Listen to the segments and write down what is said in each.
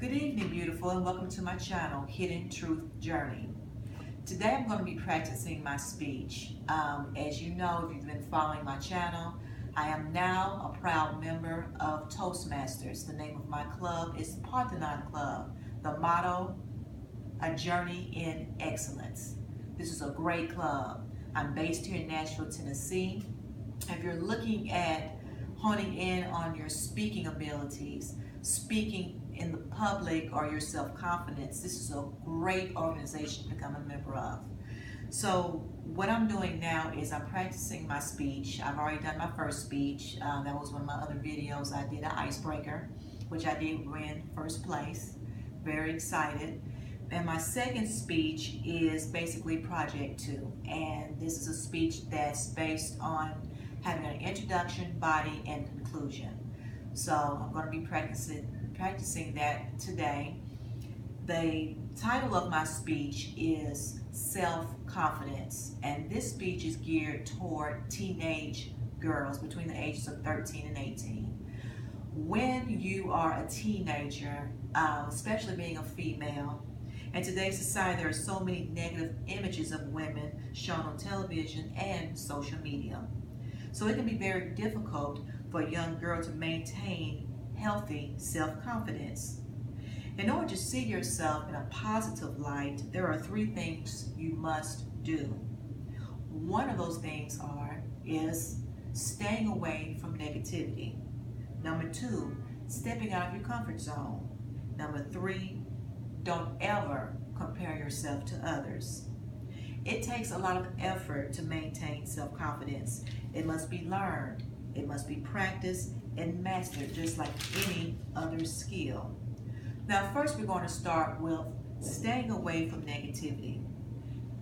Good evening, beautiful, and welcome to my channel, Hidden Truth Journey. Today I'm going to be practicing my speech. As you know, if you've been following my channel, I am now a proud member of Toastmasters. The name of my club is Parthenon Club. The motto, a journey in excellence. This is a great club. I'm based here in Nashville, Tennessee. If you're looking at honing in on your speaking abilities, speaking in the public, or your self-confidence, this is a great organization to become a member of. So what I'm doing now is I'm practicing my speech. I've already done my first speech. That was one of my other videos. I did an icebreaker, which I did win first place. Very excited. And my second speech is basically Project 2. And this is a speech that's based on having an introduction, body, and conclusion. So I'm going to be practicing that today. The title of my speech is Self-Confidence, and this speech is geared toward teenage girls between the ages of 13 and 18. When you are a teenager, especially being a female, in today's society there are so many negative images of women shown on television and social media. So it can be very difficult for a young girl to maintain healthy self-confidence. In order to see yourself in a positive light, there are three things you must do. One of those things is staying away from negativity. Number 2, stepping out of your comfort zone. Number 3, don't ever compare yourself to others. It takes a lot of effort to maintain self-confidence. It must be learned, it must be practiced and mastered, just like any other skill. Now first we're going to start with staying away from negativity.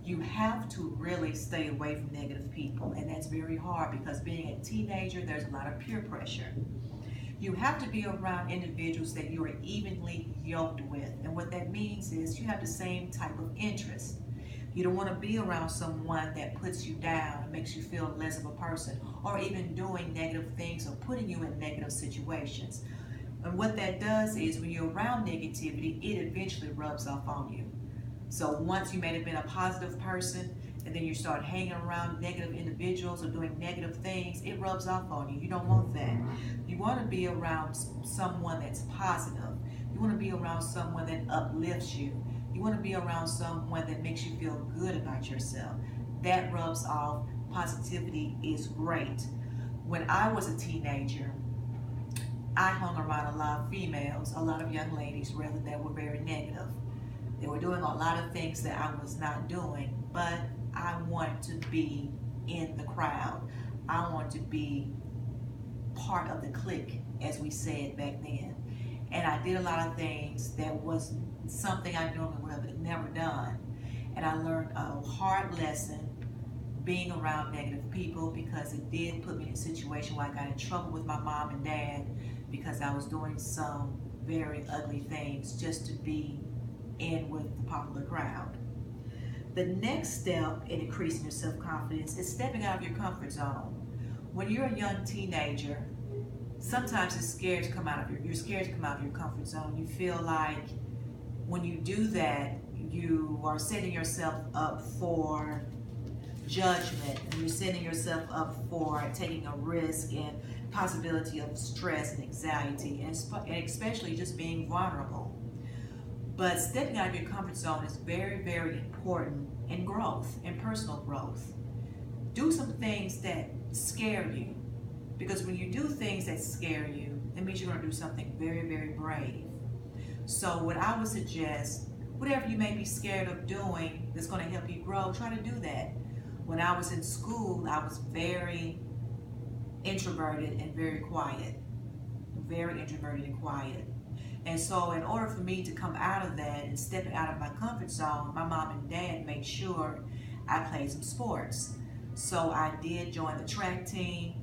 You have to really stay away from negative people, and that's very hard because being a teenager, there's a lot of peer pressure. You have to be around individuals that you are evenly yoked with, and what that means is you have the same type of interest. You don't want to be around someone that puts you down and makes you feel less of a person, or even doing negative things or putting you in negative situations. And what that does is when you're around negativity, it eventually rubs off on you. So once you may have been a positive person and then you start hanging around negative individuals or doing negative things, it rubs off on you. You don't want that. You want to be around someone that's positive. You want to be around someone that uplifts you. You want to be around someone that makes you feel good about yourself. That rubs off. Positivity is great. When I was a teenager, I hung around a lot of females, a lot of young ladies rather, that were very negative. They were doing a lot of things that I was not doing, but I wanted to be in the crowd. I wanted to be part of the clique, as we said back then. And I did a lot of things that was something I normally would have never done. And I learned a hard lesson being around negative people, because it did put me in a situation where I got in trouble with my mom and dad because I was doing some very ugly things just to be in with the popular crowd. The next step in increasing your self-confidence is stepping out of your comfort zone. When you're a young teenager, sometimes you're scared to come out of your comfort zone. You feel like when you do that, you are setting yourself up for judgment, and you're setting yourself up for taking a risk and possibility of stress and anxiety, and especially just being vulnerable. But stepping out of your comfort zone is very, very important in growth, in personal growth. Do some things that scare you, because when you do things that scare you, it means you're going to do something very, very brave. So what I would suggest, whatever you may be scared of doing that's going to help you grow, try to do that. When I was in school, I was very introverted and very quiet. Very introverted and quiet. And so in order for me to come out of that and step out of my comfort zone, my mom and dad made sure I played some sports. So I did join the track team,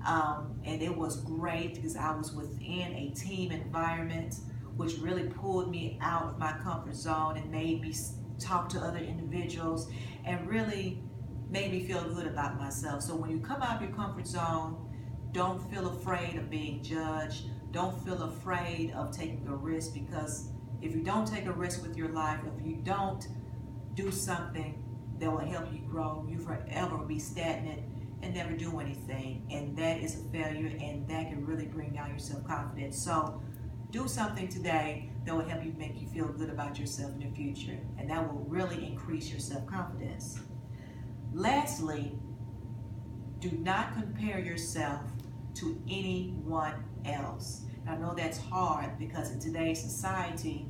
and it was great because I was within a team environment, which really pulled me out of my comfort zone and made me talk to other individuals and really made me feel good about myself. So when you come out of your comfort zone, don't feel afraid of being judged. Don't feel afraid of taking a risk, because if you don't take a risk with your life, if you don't do something that will help you grow, you forever be stagnant and never do anything. And that is a failure, and that can really bring down your self-confidence. So do something today that will help you, make you feel good about yourself in the future, and that will really increase your self-confidence. Lastly, do not compare yourself to anyone else. And I know that's hard, because in today's society,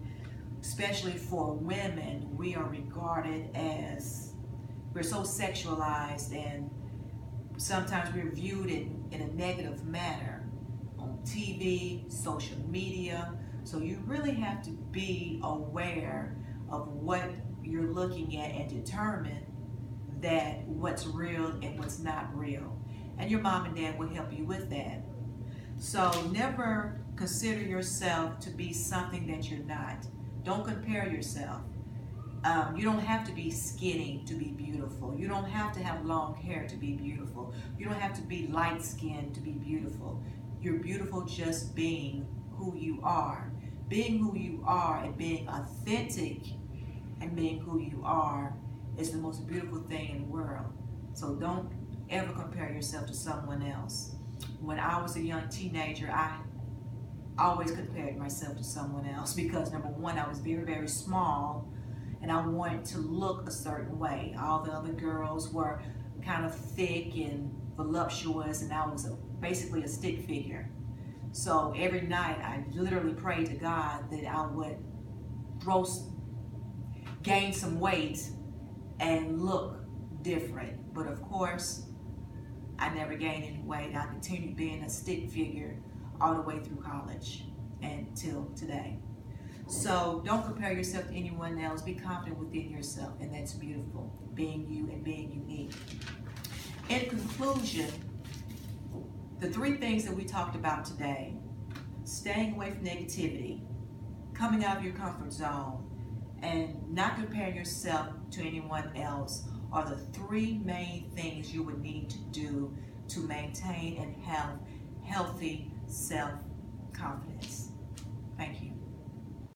especially for women, we are regarded as, we're so sexualized, and sometimes we're viewed in a negative manner on TV, social media. So you really have to be aware of what you're looking at and determine that what's real and what's not real. And your mom and dad will help you with that. So never consider yourself to be something that you're not. Don't compare yourself. You don't have to be skinny to be beautiful. You don't have to have long hair to be beautiful. You don't have to be light-skinned to be beautiful. You're beautiful just being who you are. Being who you are and being authentic and being who you are is the most beautiful thing in the world. So don't ever compare yourself to someone else. When I was a young teenager, I always compared myself to someone else, because number one, I was very, very small, and I wanted to look a certain way. All the other girls were kind of thick and voluptuous, and I was basically a stick figure. So every night I literally prayed to God that I would gain some weight and look different. But of course, I never gained any weight. I continued being a stick figure all the way through college until today. So don't compare yourself to anyone else. Be confident within yourself, and that's beautiful, being you and being unique. In conclusion, the three things that we talked about today: staying away from negativity, coming out of your comfort zone, and not comparing yourself to anyone else are the three main things you would need to do to maintain and have healthy self-confidence. Thank you.